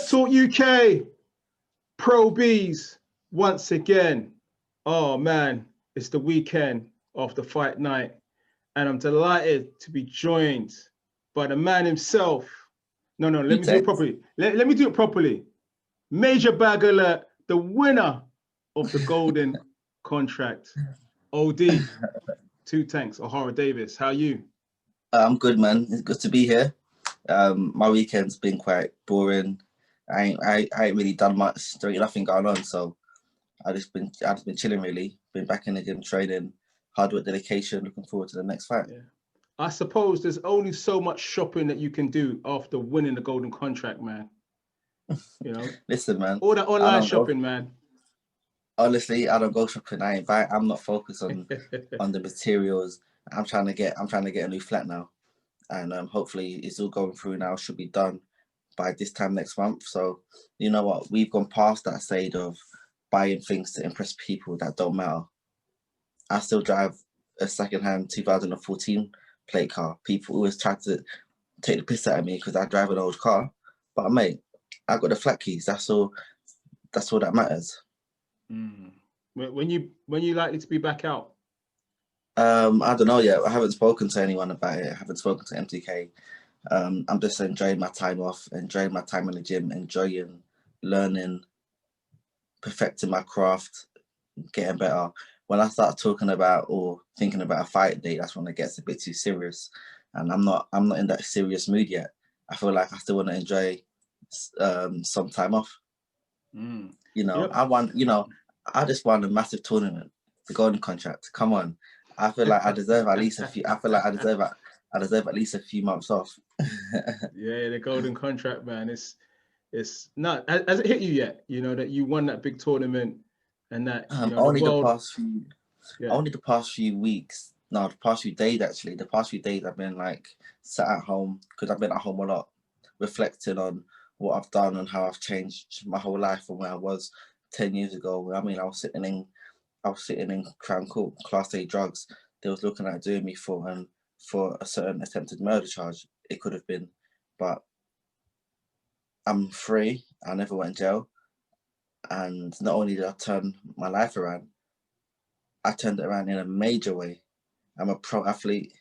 Let's Talk UK, Pro Bs, once again. Oh man, it's the weekend of the fight night, and I'm delighted to be joined by the man himself. No, let me do it properly. Let me do it properly. Major Bag Alert, the winner of the golden contract. OD, two tanks, Ohara Davies. How are you? I'm good, man. It's good to be here. My weekend's been quite boring. I ain't really done much. There ain't nothing going on, so I just been chilling really. Been back in the gym training, hard work, dedication. Looking forward to the next fight. Yeah. I suppose there's only so much shopping that you can do after winning the golden contract, man. You know. Listen, man. All that online shopping, man. Honestly, I don't go shopping. I'm not focused on the materials. I'm trying to get a new flat now, and hopefully it's all going through now. Should be done by this time next month. So you know what? We've gone past that stage of buying things to impress people that don't matter. I still drive a second-hand 2014 plate car. People always try to take the piss out of me because I drive an old car, but mate, I got the flat keys. That's all that matters. When you likely to be back out? I don't know yet. I haven't spoken to anyone about it. I haven't spoken to MTK. I'm just enjoying my time off, enjoying my time in the gym, enjoying learning, perfecting my craft, getting better. When I start talking about or thinking about a fight date, that's when it gets a bit too serious, and I'm not in that serious mood yet. I feel like I still want to enjoy some time off. You know, yep. I just won a massive tournament, the golden contract. Come on, I feel like I deserve at least a few. I feel like I deserve at least a few months off. Yeah, the golden contract, man. It's not. Has it hit you yet? You know that you won that big tournament, and that only the past few weeks. No, the past few days actually. The past few days I've been like sat at home because I've been at home a lot, reflecting on what I've done and how I've changed my whole life from where I was 10 years ago. I mean, I was sitting in Crown Court, Class A drugs. They was looking at doing me for a certain attempted murder charge. It could have been, but I'm free. I never went in jail, and not only did I turn my life around, I turned it around in a major way. I'm a pro athlete,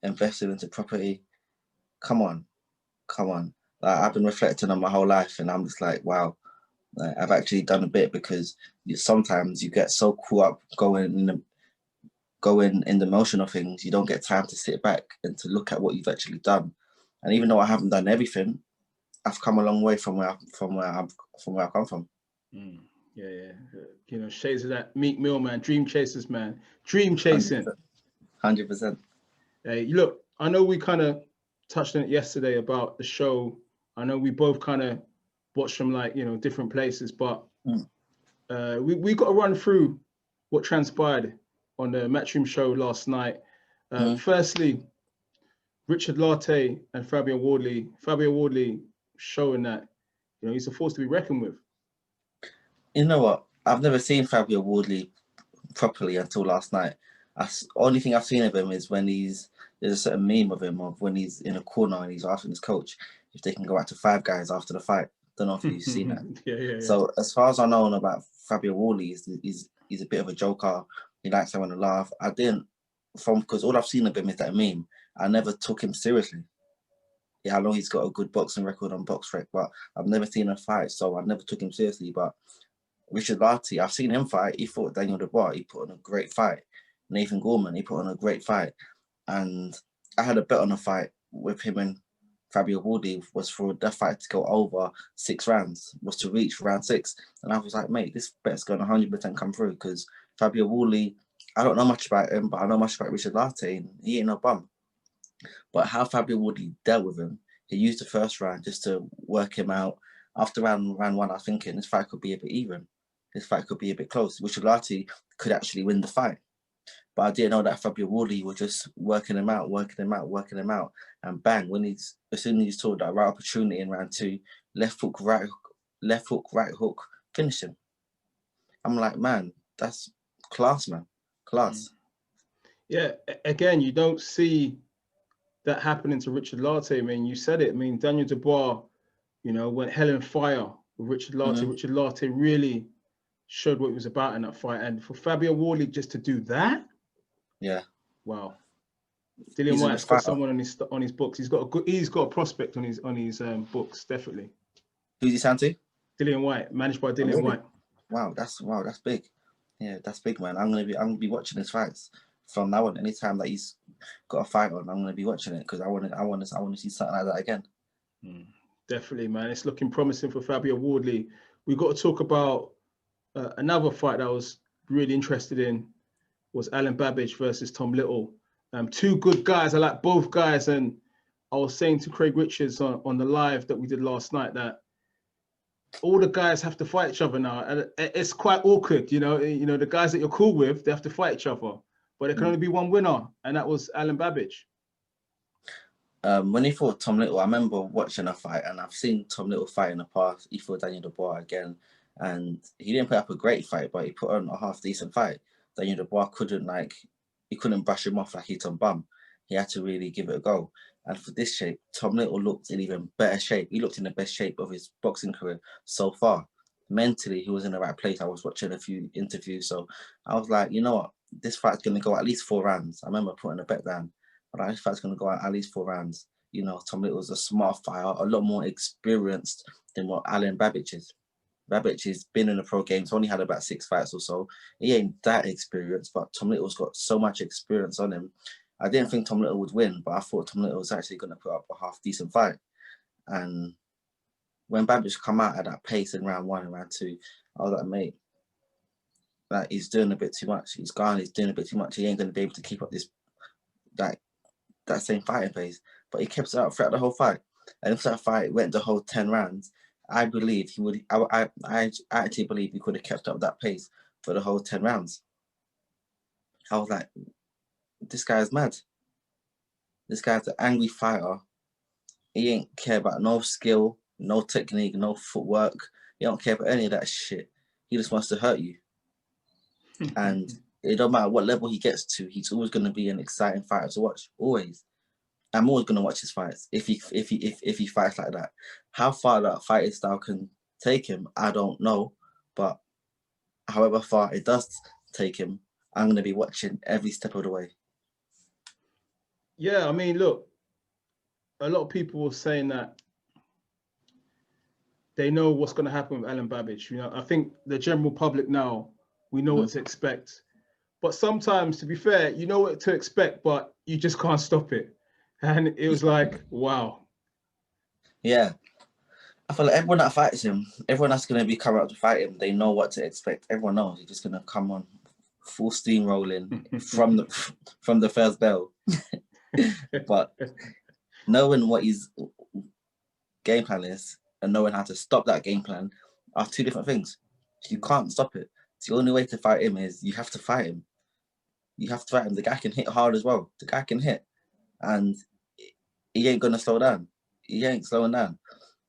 invested into property. Come on. Like, I've been reflecting on my whole life, and I'm just like, wow, like, I've actually done a bit, because sometimes you get so caught up going in the motion of things, you don't get time to sit back and to look at what you've actually done. And even though I haven't done everything, I've come a long way from where I come from. Yeah. You know, shades of that Meek Mill, man. Dream chasers, man. Dream chasing. 100%. Hey, look, I know we kind of touched on it yesterday about the show. I know we both kind of watched from different places, but we got to run through what transpired on the Matchroom show last night. Firstly, Richard Latte and Fabio Wardley. Fabio Wardley showing that he's a force to be reckoned with. You know what? I've never seen Fabio Wardley properly until last night. Only thing I've seen of him is when there's a certain meme of him of when he's in a corner and he's asking his coach if they can go out to five guys after the fight. Don't know if you've seen that. Yeah. So as far as I know about Fabio Wardley, he's a bit of a joker. He likes having a laugh. Because all I've seen of him is that meme. I never took him seriously. Yeah, I know he's got a good boxing record on BoxRec, but I've never seen him fight, so I never took him seriously. But Richard Latte, I've seen him fight. He fought Daniel Dubois. He put on a great fight. Nathan Gorman, he put on a great fight. And I had a bet on a fight with him and Fabio Wardley, was for that fight to go over 6 rounds, was to reach round 6. And I was like, mate, this bet's going to 100% come through, because Fabio Wardley, I don't know much about him, but I know much about Richard Latte, and he ain't no bum. But how Fabio Wardley dealt with him, he used the first round just to work him out. After round 1, I was thinking this fight could be a bit even. This fight could be a bit close. Richard Latte could actually win the fight. But I didn't know that Fabio Wardley was just working him out. And bang, as soon as he saw that right opportunity in round 2, left hook, right hook, finish him. I'm like, man, that's class, man. Class. Yeah, again, you don't see that happening to Richard Latte. I mean, you said it. I mean, Daniel Dubois You know, went hell and fire with Richard Lartey. Richard Lartey really showed what he was about in that fight. And for Fabio Wardley just to do that, yeah, wow. Dillian he's a good White's got fighter. someone on his books. He's got a prospect on his books, definitely. Who's he signed to? Dillian White, managed by Oh, Dillian really? White. Wow, that's big. Yeah, that's big, man. I'm gonna be watching his fights from now on. Anytime that he's got a fight on, I'm gonna be watching it because I want to see something like that again. Definitely, man. It's looking promising for Fabio Wardley. We've got to talk about another fight that I was really interested in was Alan Babbage versus Tom Little. Two good guys. I like both guys. And I was saying to Craig Richards on the live that we did last night that all the guys have to fight each other now. And it's quite awkward, you know. The guys that you're cool with, they have to fight each other. But there can only be one winner, and that was Alan Babbage. When he fought Tom Little, I remember watching a fight, and I've seen Tom Little fight in the past. He fought Daniel Dubois again, and he didn't put up a great fight, but he put on a half decent fight. Daniel Dubois couldn't brush him off like he's on bum. He had to really give it a go. And for this shape, Tom Little looked in even better shape. He looked in the best shape of his boxing career so far. Mentally, he was in the right place. I was watching a few interviews, so I was like, you know what, this fight's gonna go at least 4 rounds. I remember putting a bet down. But this fight's going to go out at least 4 rounds. You know, Tom Little's a smart fighter, a lot more experienced than what Alan Babbage is. Babbage has been in the pro games, only had about 6 fights or so. He ain't that experienced, but Tom Little's got so much experience on him. I didn't think Tom Little would win, but I thought Tom Little was actually going to put up a half decent fight. And when Babbage come out at that pace in round 1 and round 2, I was like, mate, like, he's doing a bit too much. He's doing a bit too much. He ain't going to be able to keep up that same fighting pace, but he kept it up throughout the whole fight. And if that fight went the whole 10 rounds, I believe he would. I actually believe he could have kept up that pace for the whole 10 rounds. I was like, this guy is mad. This guy's an angry fighter. He ain't care about no skill, no technique, no footwork. He don't care about any of that shit. He just wants to hurt you. And it don't matter what level he gets to, he's always going to be an exciting fighter to watch. Always. I'm always going to watch his fights if he fights like that. How far that fighting style can take him, I don't know. But however far it does take him, I'm going to be watching every step of the way. Yeah, I mean, look, a lot of people were saying that they know what's going to happen with Alan Babbage. You know, I think the general public now, we know what to expect. But sometimes, to be fair, you know what to expect, but you just can't stop it. And it was like, wow. Yeah. I feel like everyone that fights him, everyone that's going to be coming out to fight him, they know what to expect. Everyone knows he's just going to come on full steam rolling from the first bell. But knowing what his game plan is and knowing how to stop that game plan are 2 different things. You can't stop it. The only way to fight him is you have to fight him. You have to fight him. The guy can hit hard as well. The guy can hit. And he ain't going to slow down. He ain't slowing down.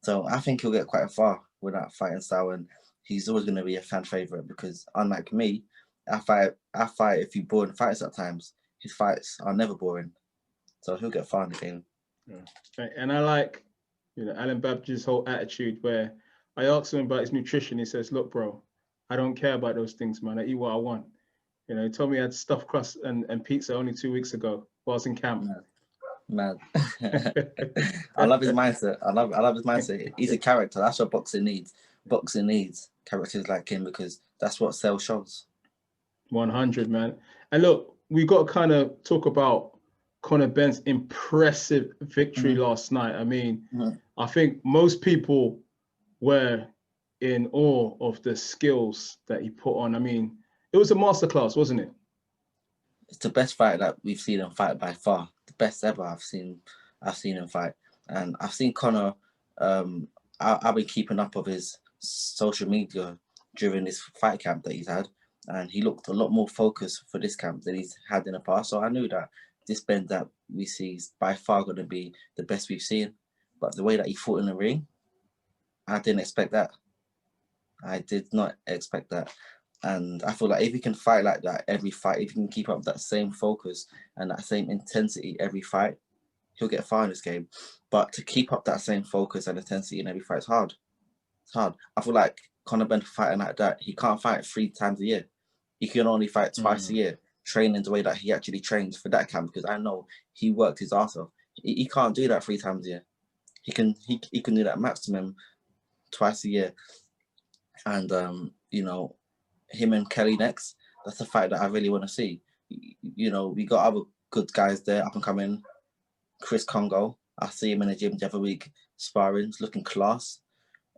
So I think he'll get quite far with that fighting style. And he's always going to be a fan favourite because unlike me, I fight a few boring fights at times. His fights are never boring. So he'll get far in the game. Yeah. And I like, Alan Babbage's whole attitude where I asked him about his nutrition. He says, look, bro, I don't care about those things, man. I eat what I want. He told me I had stuffed crust and pizza only 2 weeks ago while I was in camp. Man. I love his mindset. I love his mindset. He's a character. That's what boxing needs. Boxing needs characters like him because that's what sells shows. 100, man. And look, we got to kind of talk about Conor Benn's impressive victory last night. I mean, I think most people were in awe of the skills that he put on. I mean, it was a masterclass, wasn't it? It's the best fight that we've seen him fight by far. The best ever I've seen him fight. And I've seen Conor, I've been keeping up of his social media during this fight camp that he's had. And he looked a lot more focused for this camp than he's had in the past. So I knew that this Benn that we see is by far going to be the best we've seen. But the way that he fought in the ring, I didn't expect that. I did not expect that. And I feel like if he can fight like that every fight, if he can keep up that same focus and that same intensity every fight, he'll get far in this game. But to keep up that same focus and intensity in every fight, it's hard. It's hard. I feel like Conor Benn fighting like that, he can't fight 3 times a year. He can only fight twice a year, training the way that he actually trains for that camp, because I know he worked his ass off. He can't do that 3 times a year. He can do that maximum twice a year. And you know, him and Kelly next, that's a fight that I really want to see. You know, we got other good guys there up and coming. Chris Congo, I see him in the gym the other week sparring, he's looking class.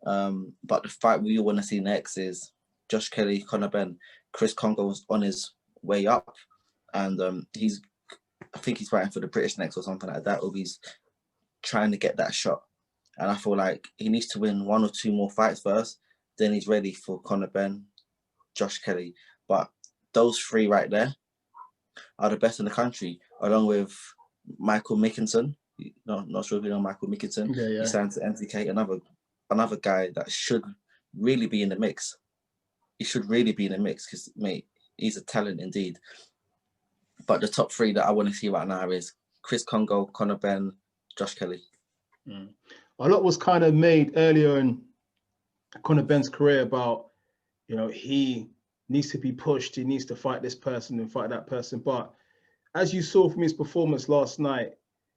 But the fight we all want to see next is Josh Kelly, Conor Benn. Chris Congo's on his way up, and I think he's fighting for the British next or something like that, or he's trying to get that shot. And I feel like he needs to win 1 or 2 more fights first, then he's ready for Conor Benn, Josh Kelly. But those 3 right there are the best in the country, along with Michael Mickinson. No, not sure if you know Michael Mickinson. Yeah. He signed to MTK, another guy that should really be in the mix. He should really be in the mix because, mate, he's a talent indeed. But the top 3 that I want to see right now is Chris Congo, Conor Benn, Josh Kelly. A lot was kind of made earlier in Conor Benn's career about, you know, he needs to be pushed, he needs to fight this person and fight that person. But as you saw from his performance last night,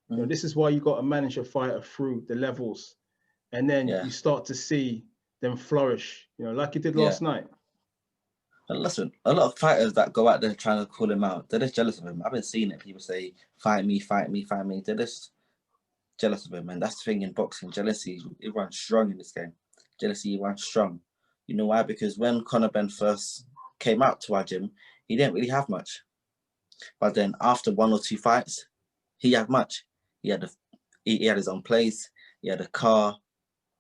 you know, this is why you got to manage a fighter through the levels, and then you start to see them flourish, you know, like he did last night. And listen, a lot of fighters that go out there trying to call him out, they're just jealous of him. I've been seeing it. People say, fight me, fight me, fight me. They're just jealous of him. And that's the thing in boxing. Jealousy, it runs strong in this game. Jealousy runs strong. You know why? Because when Conor Benn first came out to our gym, he didn't really have much. But then after 1 or 2 fights, he had much. He had his own place. He had a car.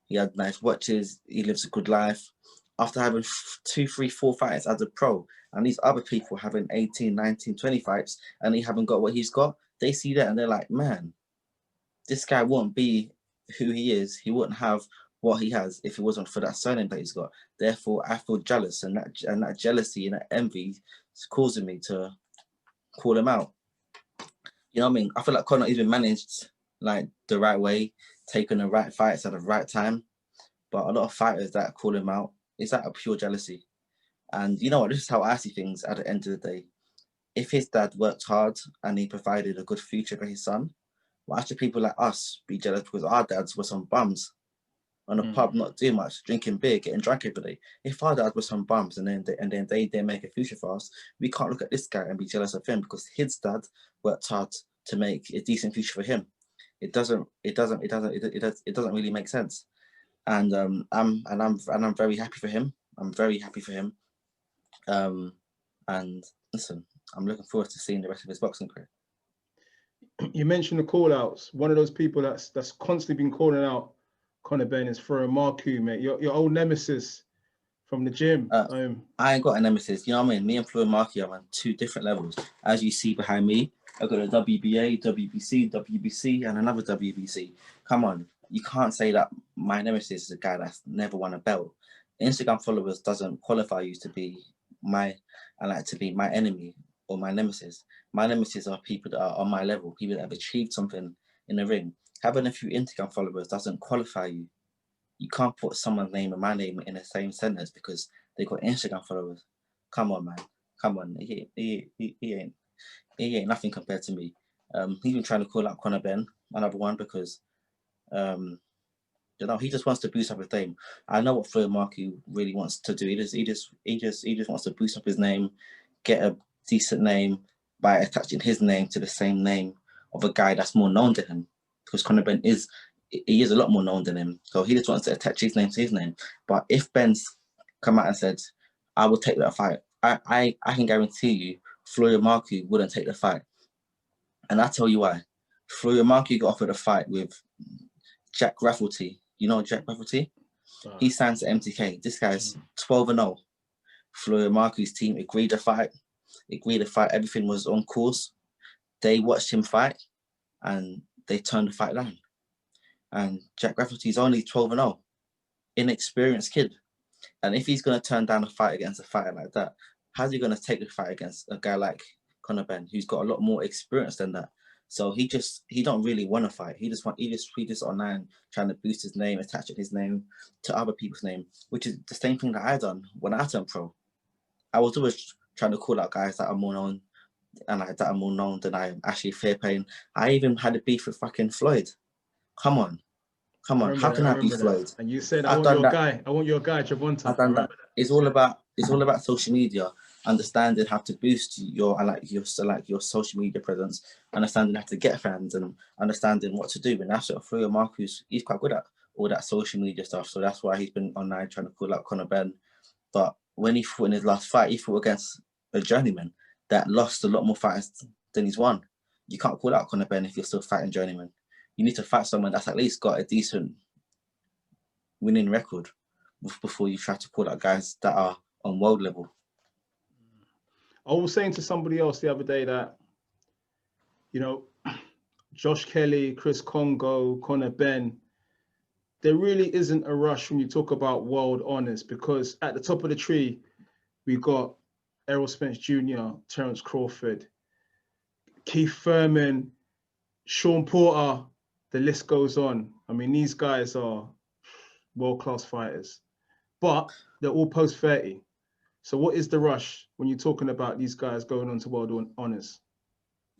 He had nice watches. He lives a good life. After having 2, 3, 4 fights as a pro, and these other people having 18, 19, 20 fights, and he haven't got what he's got, they see that and they're like, man, this guy wouldn't be who he is. He wouldn't have what he has if it wasn't for that surname that he's got. Therefore, I feel jealous, and that jealousy and that envy is causing me to call him out. You know what I mean? I feel like Conor has been managed like the right way, taking the right fights at the right time. But a lot of fighters that call him out, it's out of pure jealousy. And you know what? This is how I see things at the end of the day. If his dad worked hard and he provided a good future for his son, why should people like us be jealous because our dads were some bums on a pub, not doing much, drinking beer, getting drunk every day? If our dads were some bums and then they make a future for us, we can't look at this guy and be jealous of him because his dad worked hard to make a decent future for him. It doesn't really make sense. And I'm very happy for him. I'm very happy for him. And listen, I'm looking forward to seeing the rest of his boxing career. You mentioned the call-outs. One of those people that's constantly been calling out Conor Benn is Marku, mate. Your old nemesis from the gym. I ain't got a nemesis. You know what I mean? Me and Marku are on 2 different levels. As you see behind me, I've got a WBA, WBC, and another WBC. Come on. You can't say that my nemesis is a guy that's never won a belt. Instagram followers doesn't qualify you to be my enemy or my nemesis. My nemesis are people that are on my level, people that have achieved something in the ring. Having a few Instagram followers doesn't qualify you. You can't put someone's name and my name in the same sentence because they got Instagram followers. Come on, man. Come on. He ain't nothing compared to me. He's been trying to call out Conor Benn, another one, because you know, he just wants to boost up his name. I know what Marku really wants to do. He just wants to boost up his name, get a decent name by attaching his name to the same name of a guy that's more known than him. Because Conor Benn is a lot more known than him. So he just wants to attach his name to his name. But if Benn's come out and said, I will take that fight, I can guarantee you Marku wouldn't take the fight. And I'll tell you why. Marku got offered a fight with Jack Rafferty. You know Jack Rafferty? He signs to MTK. This guy's 12-0. Marku's team agreed to fight. Everything was on course. They watched him fight and they turned the fight down. And Jack Rafferty's only 12-0. Inexperienced kid. And if he's going to turn down a fight against a fighter like that, how's he going to take the fight against a guy like Conor Benn, who's got a lot more experience than that? And he's got a lot more experience than Jack Rafferty. And Jack Rafferty's only 12-0. Inexperienced kid. And if he's going to turn down a fight against a fighter like that, how's he going to take the fight against a guy like Conor Benn, who's got a lot more experience than that? So he don't really want to fight. He just online trying to boost his name, attaching his name to other people's name, which is the same thing that I done when I turned pro. I was always trying to call out guys that are more known and that are more known than I am actually fair playing. I even had a beef with fucking Floyd. Come on. How can I be Floyd? And you said, I've done that. I want your guy, Javonta. I've done that. It's all about social media, understanding how to boost your social media presence, understanding how to get fans, and understanding what to do. And that's what Marku, he's quite good at all that social media stuff. So that's why he's been online trying to call out Conor Benn. But when he fought in his last fight, he fought against a journeyman that lost a lot more fights than he's won. You can't call out Conor Benn if you're still fighting journeyman. You need to fight someone that's at least got a decent winning record before you try to call out guys that are on world level. I was saying to somebody else the other day that, you know, Josh Kelly, Chris Congo, Conor Benn, there really isn't a rush when you talk about world honors, because at the top of the tree, we got Errol Spence Jr., Terence Crawford, Keith Thurman, Sean Porter, the list goes on. I mean, these guys are world-class fighters, but they're all post-30. So what is the rush when you're talking about these guys going on to world honors?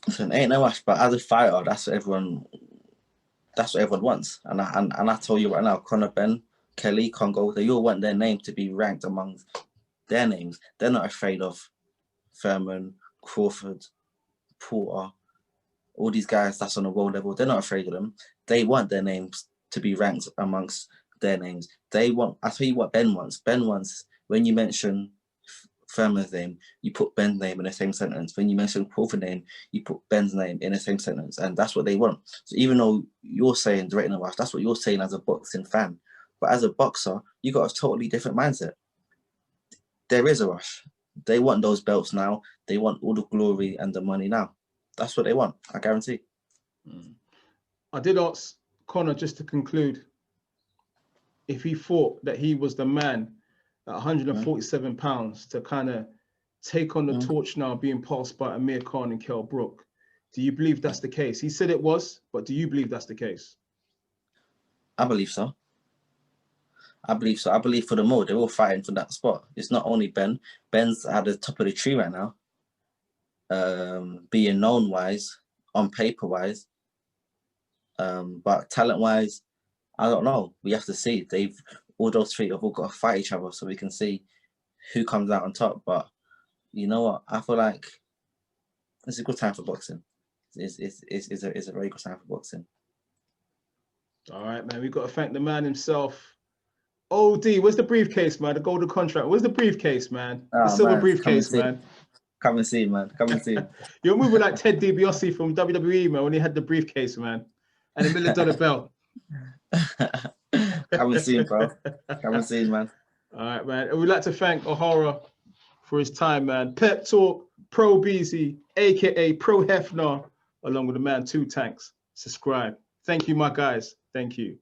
Listen, ain't no rush, but as a fighter, that's what everyone wants. And I tell you right now, Conor Benn, Kelly, Congo, they all want their name to be ranked among their names. They're not afraid of Thurman, Crawford, Porter, all these guys that's on a world level. They're not afraid of them. They want their names to be ranked amongst their names. I tell you what Benn wants. Benn wants, when you mention Thurman's name, you put Benn's name in the same sentence. When you mention Crawford's name, you put Benn's name in the same sentence. And that's what they want. So even though you're saying there ain't no rush, that's what you're saying as a boxing fan. But as a boxer, you got a totally different mindset. There is a rush. They want those belts now. They want all the glory and the money now. That's what they want, I guarantee. I did ask Conor, just to conclude, if he thought that he was the man at 147 pounds to kind of take on the torch now being passed by Amir Khan and Kell Brook. Do you believe that's the case? He said it was, but do you believe that's the case? I believe so. I believe for them all. They're all fighting for that spot. It's not only Benn. Benn's at the top of the tree right now. Being known wise, on paper wise, but talent wise, I don't know. We have to see. All those three have all got to fight each other so we can see who comes out on top. But you know what? I feel like it's a good time for boxing. It's a very good time for boxing. All right, man. We've got to thank the man himself. OD, where's the briefcase, man? The golden contract. Where's the briefcase, man? The silver briefcase, man. Come and see, man. Come and see. You're moving like Ted DiBiase from WWE, man, when he had the briefcase, man, and the $1 million belt. Come and see, bro. Come and see, man. All right, man. And we'd like to thank Ohara for his time, man. Pep Talk, Pro Beezy, aka Pro Hefner, along with the man 2 Tanks. Subscribe. Thank you, my guys. Thank you.